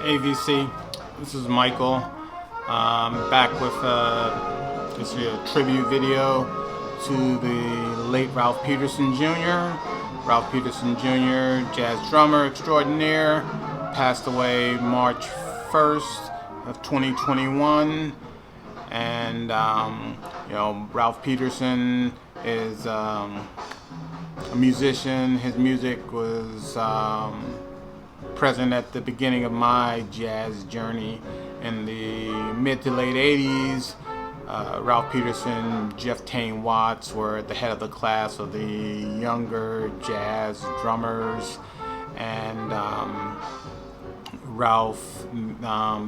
AVC. This is Michael. Back with this is a tribute video to the late Ralph Peterson Jr. Ralph Peterson Jr., jazz drummer extraordinaire, passed away March 1st of 2021. And Ralph Peterson is a musician. His music was present at the beginning of my jazz journey in the mid to late 80s. Ralph Peterson, Jeff Tane Watts were at the head of the class of the younger jazz drummers, and Ralph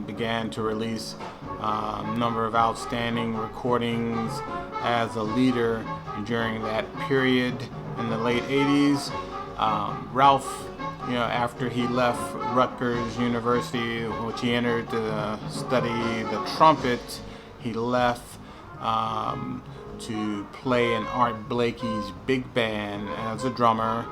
began to release a number of outstanding recordings as a leader during that period in the late 80s. Ralph, after he left Rutgers University, which he entered to study the trumpet, he left to play in Art Blakey's big band as a drummer.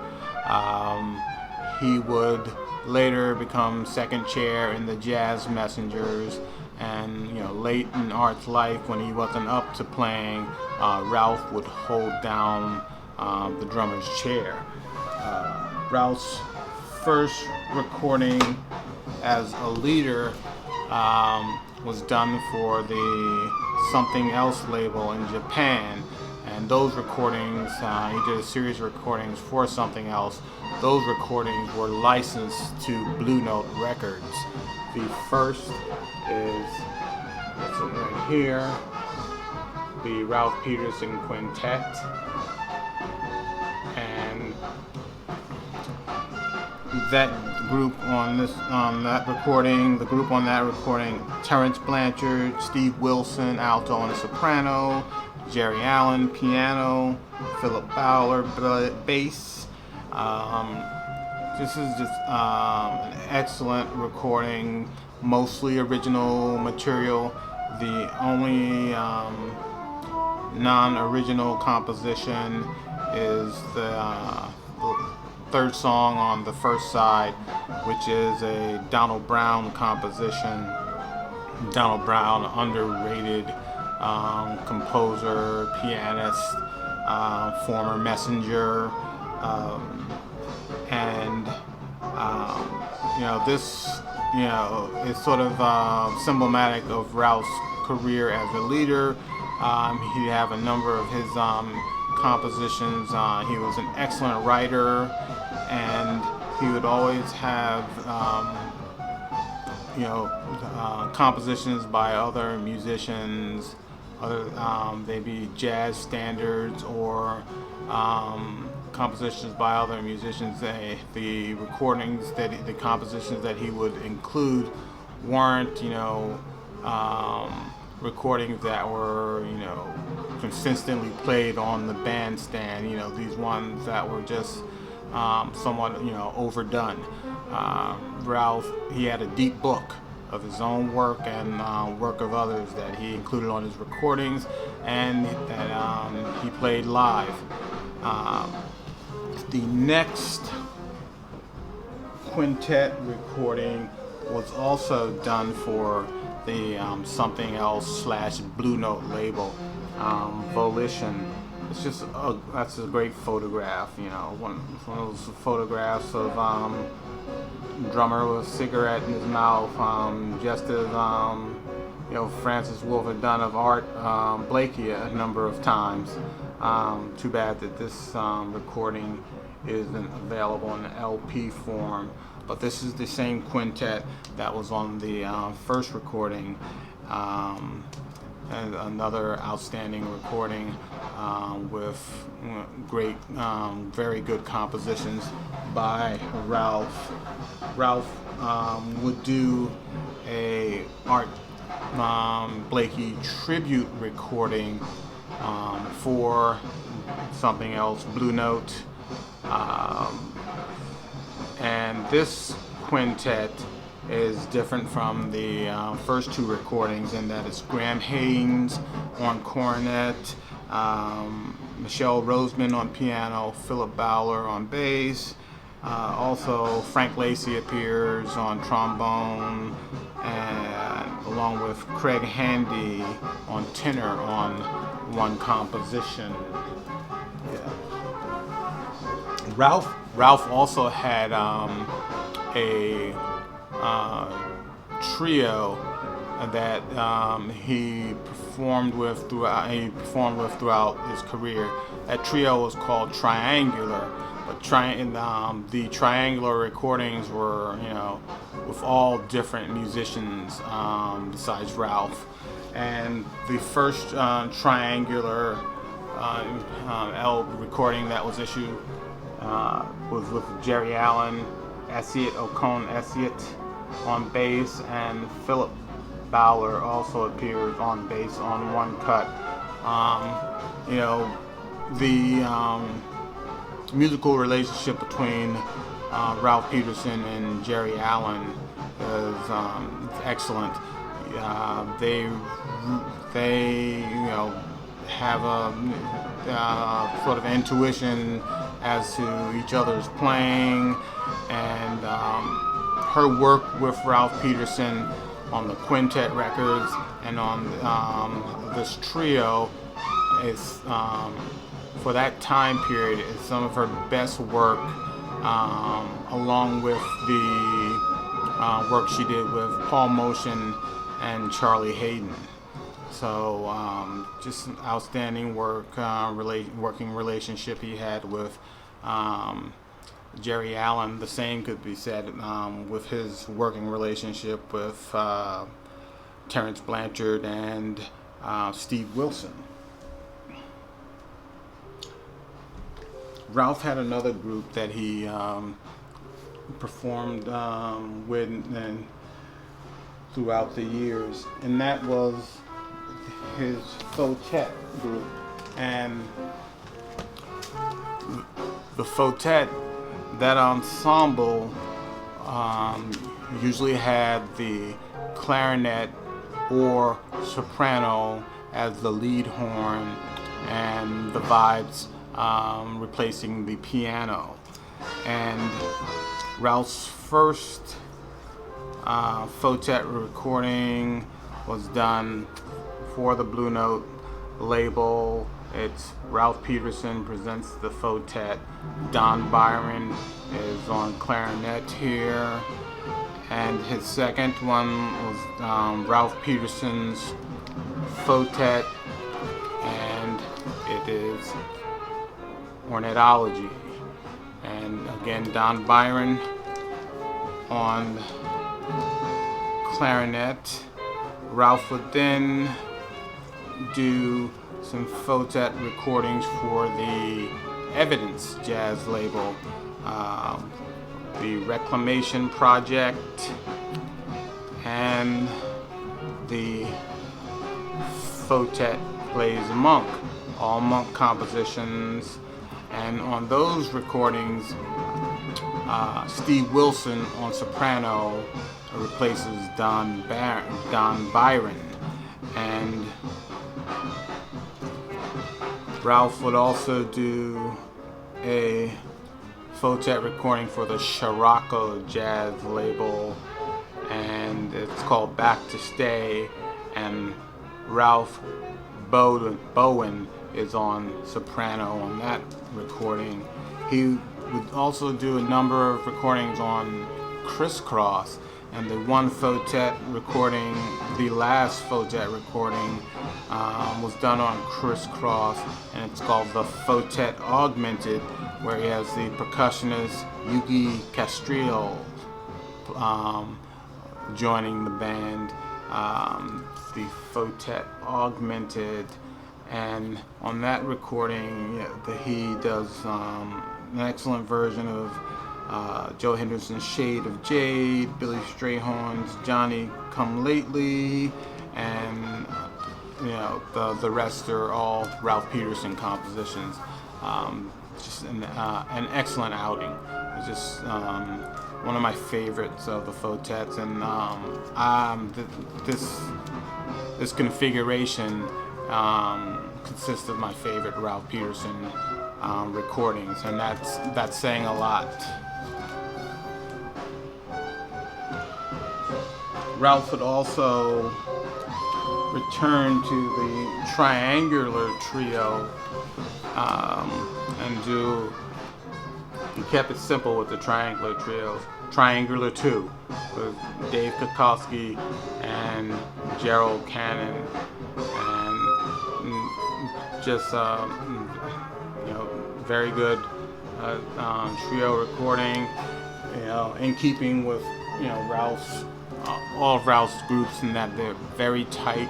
He would later become second chair in the Jazz Messengers, and late in Art's life, when he wasn't up to playing, Ralph would hold down the drummer's chair. Ralph's first recording as a leader was done for the Something Else label in Japan, and those recordings, he did a series of recordings for Something Else. Those recordings were licensed to Blue Note Records. The first is right here, the Ralph Peterson Quintet, and that group on that recording, Terrence Blanchard, Steve Wilson, alto and soprano, Jerry Allen, piano, Philip Bowler, bass. This is just an excellent recording, mostly original material. The only non-original composition is the third song on the first side, which is a Donald Brown composition. Donald Brown, underrated composer, pianist, former Messenger, this is sort of symbolic of Ralph's career as a leader. He have a number of his compositions. He was an excellent writer, and he would always have compositions by other musicians, they be jazz standards or compositions by other musicians. The compositions that he would include weren't recordings that were consistently played on the bandstand. These ones that were just somewhat overdone. Ralph, he had a deep book of his own work and work of others that he included on his recordings, and that he played live. The next quintet recording was also done for the Something Else / Blue Note label, Volition. It's just that's a great photograph. One of those photographs of drummer with a cigarette in his mouth, just as Francis Wolff had done of Art Blakey a number of times. Too bad that this recording isn't available in LP form, but this is the same quintet that was on the first recording, and another outstanding recording with great, very good compositions by Ralph. Ralph would do a Art Blakey tribute recording for Something Else, Blue Note, and this quintet is different from the first two recordings in that it's Graham Haynes on cornet, Michelle Roseman on piano, Philip Bowler on bass, Also, Frank Lacey appears on trombone, and along with Craig Handy on tenor on one composition. Yeah. Ralph also had a trio that he performed with throughout his career. That trio was called Triangular. But the Triangular recordings were, with all different musicians besides Ralph. And the first Triangular recording that was issued was with Jerry Allen, Ocone Essiett on bass, and Philip Bowler also appears on bass on one cut. The musical relationship between Ralph Peterson and Jerry Allen is excellent. They have a sort of intuition as to each other's playing, and her work with Ralph Peterson on the quintet records and on this trio is, for that time period, is some of her best work, along with the work she did with Paul Motian and Charlie Hayden. So just an outstanding working relationship he had with Jerry Allen. The same could be said with his working relationship with Terence Blanchard and Steve Wilson. Ralph had another group that he performed with and throughout the years, and that was his Fotet group. And the Fotet, that ensemble, usually had the clarinet or soprano as the lead horn, and the vibes replacing the piano. And Ralph's first Fotet recording was done for the Blue Note label. It's Ralph Peterson presents the Fotet. Don Byron is on clarinet here. And his second one was Ralph Peterson's Fotet, and it is Ornithology. And again, Don Byron on clarinet. Ralph would then do some Fotet recordings for the Evidence jazz label, the Reclamation Project, and the Fotet Plays Monk, all Monk compositions. And on those recordings, Steve Wilson on soprano replaces Don Byron. And Ralph would also do a Fotet recording for the Scirocco jazz label, and it's called Back to Stay, and Ralph Bowen is on soprano on that recording. He would also do a number of recordings on Crisscross, and the one Fotet recording, the last Fotet recording, was done on Crisscross, and it's called the Fotet Augmented, where he has the percussionist Yugi Castrillo joining the band. The Fotet Augmented, and on that recording, he does an excellent version of Joe Henderson's Shade of Jade, Billy Strayhorn's Johnny Come Lately, and the rest are all Ralph Peterson compositions. Just an excellent outing. It's just one of my favorites of the Fotets, and this configuration consists of my favorite Ralph Peterson recordings, and that's saying a lot. Ralph would also return to the triangular trio and he kept it simple with the triangular trio. Triangular 2 with Dave Kukowski and Gerald Cannon, and just very good trio recording, in keeping with Ralph's all of Ralph's groups, in that they're very tight.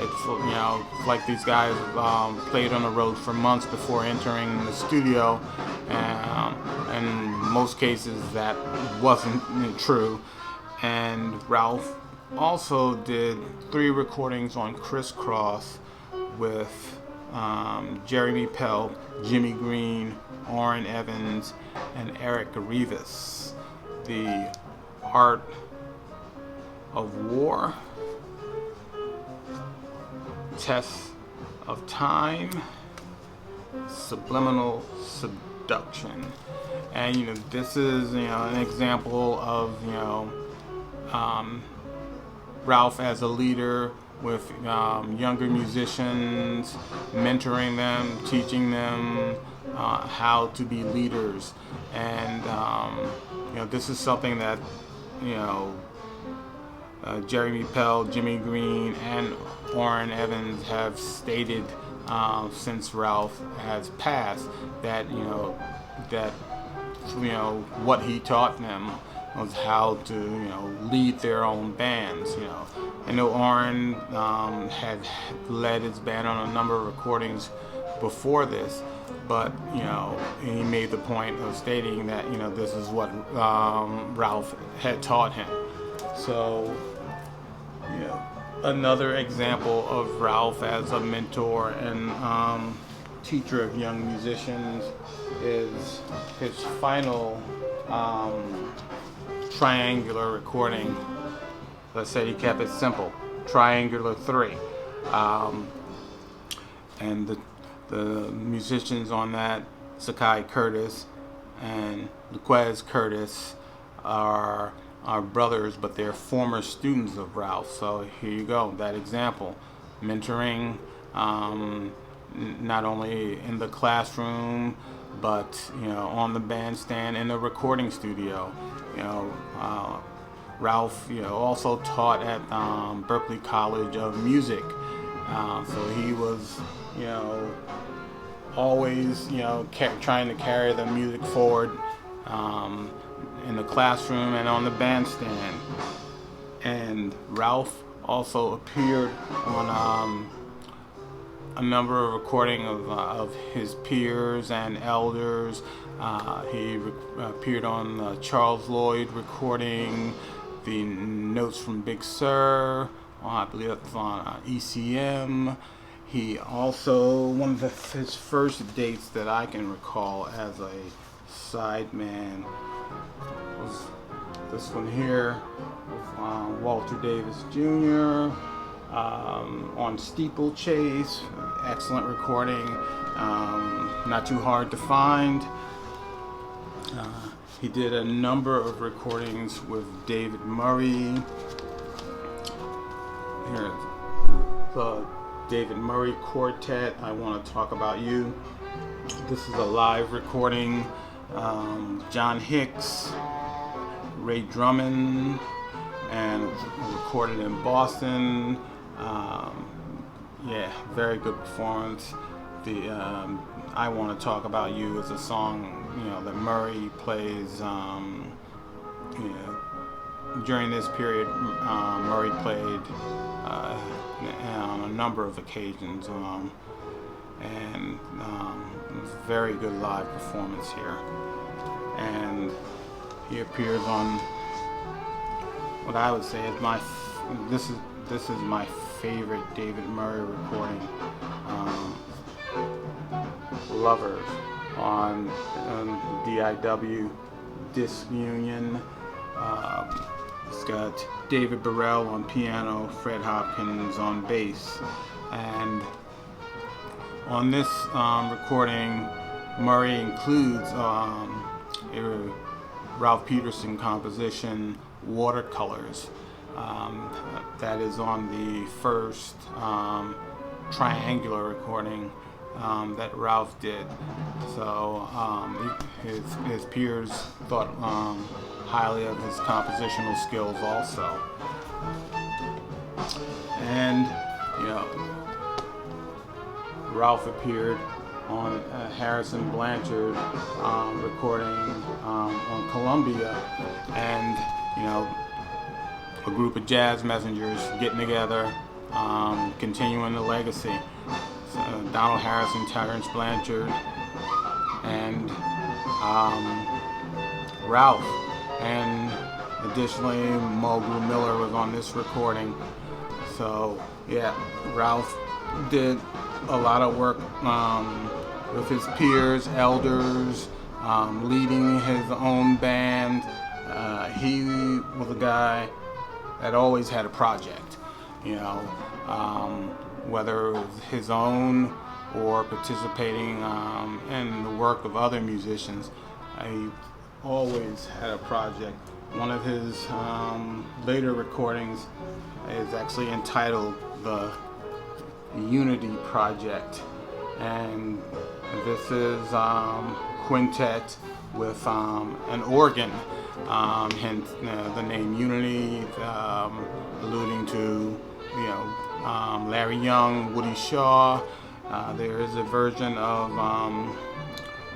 It's like these guys played on the road for months before entering the studio, and in most cases that wasn't true. And Ralph also did 3 recordings on Crisscross with Jeremy Pell, Jimmy Green, Orrin Evans, and Eric Rivas. The Art of War, Test of Time, Subliminal Seduction. And this is an example of Ralph as a leader with younger musicians, mentoring them, teaching them how to be leaders. And this is something that Jeremy Pell, Jimmy Green, and Orrin Evans have stated since Ralph has passed, that what he taught them was how to lead their own bands. I know Orrin had led his band on a number of recordings before this, but he made the point of stating that this is what Ralph had taught him. So another example of Ralph as a mentor and teacher of young musicians is his final triangular recording. Let's say he kept it simple, Triangular 3, and the musicians on that, Sakai Curtis and Luquez Curtis, are brothers, but they're former students of Ralph. So here you go, that example, mentoring, not only in the classroom, but on the bandstand, in the recording studio. Ralph also taught at Berklee College of Music, so he was always trying to carry the music forward in the classroom and on the bandstand. And Ralph also appeared on a number of recordings of his peers and elders. He appeared on the Charles Lloyd recording, the Notes from Big Sur, I believe that's on ECM. He also, one of his first dates that I can recall as a sideman was this one here with Walter Davis Jr. On Steeplechase. Excellent recording, not too hard to find. He did a number of recordings with David Murray. Here's the David Murray Quartet, I Want to Talk About You. This is a live recording. John Hicks, Ray Drummond, and recorded in Boston. Very good performance. The I Want to Talk About You is a song that Murray plays during this period. Murray played on a number of occasions, and it was a very good live performance here. And he appears on what I would say is this is my favorite David Murray recording, Lovers, on DIW Disc Union. It's got David Burrell on piano, Fred Hopkins on bass, and on this recording, Murray includes a Ralph Peterson composition watercolors. That is on the first triangular recording that Ralph did. So his peers thought highly of his compositional skills also. And Ralph appeared on Harrison Blanchard recording on Columbia, and a group of jazz messengers getting together, continuing the legacy. So, Donald Harrison, Terrence Blanchard, and Ralph, and additionally Mulgrew Miller was on this recording. So yeah, Ralph did a lot of work with his peers, elders, leading his own band. He was a guy that always had a project, whether it was his own or participating in the work of other musicians. He always had a project. One of his later recordings is actually entitled The Unity Project, and this is quintet with an organ, hence the name Unity, alluding to Larry Young, Woody Shaw. There is a version of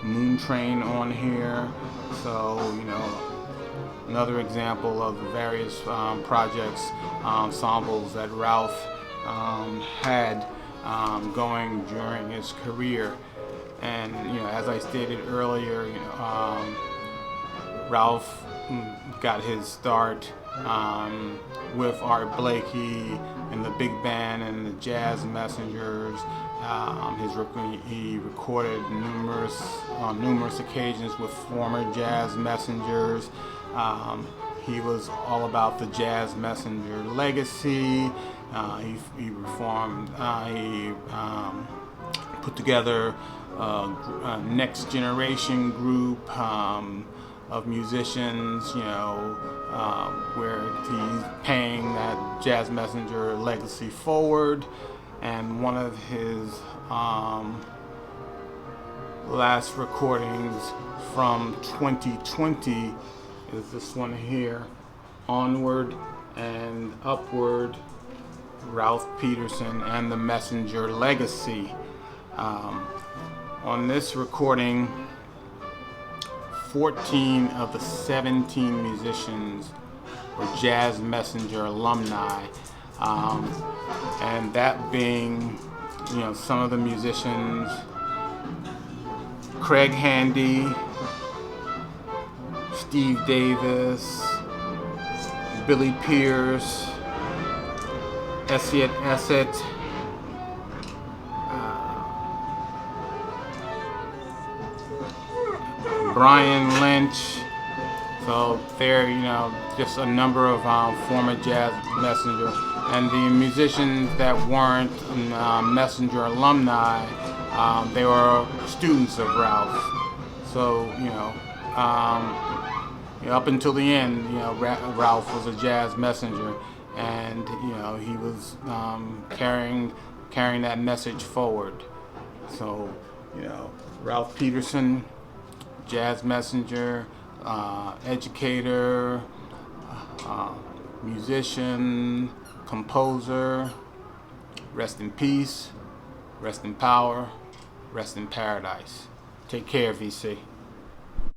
Moon Train on here, so another example of the various projects, ensembles that Ralph had going during his career. And as I stated earlier, Ralph got his start with Art Blakey and the big band and the Jazz Messengers. He recorded on numerous occasions with former Jazz Messengers. He was all about the Jazz Messenger legacy. He reformed. He put together a next generation group of musicians, where he's paying that Jazz Messenger legacy forward. And one of his last recordings from 2020 is this one here, Onward and Upward, Ralph Peterson and the Messenger Legacy. On this recording, 14 of the 17 musicians were Jazz Messenger alumni, and that being, some of the musicians: Craig Handy, Steve Davis, Billy Pierce, Essiet Essett, Brian Lynch. So there, just a number of former Jazz Messenger, and the musicians that weren't Messenger alumni, they were students of Ralph. So up until the end, Ralph was a Jazz Messenger, and he was carrying that message forward. So Ralph Peterson, Jazz Messenger, educator, musician, composer. Rest in peace, rest in power, rest in paradise. Take care, VC.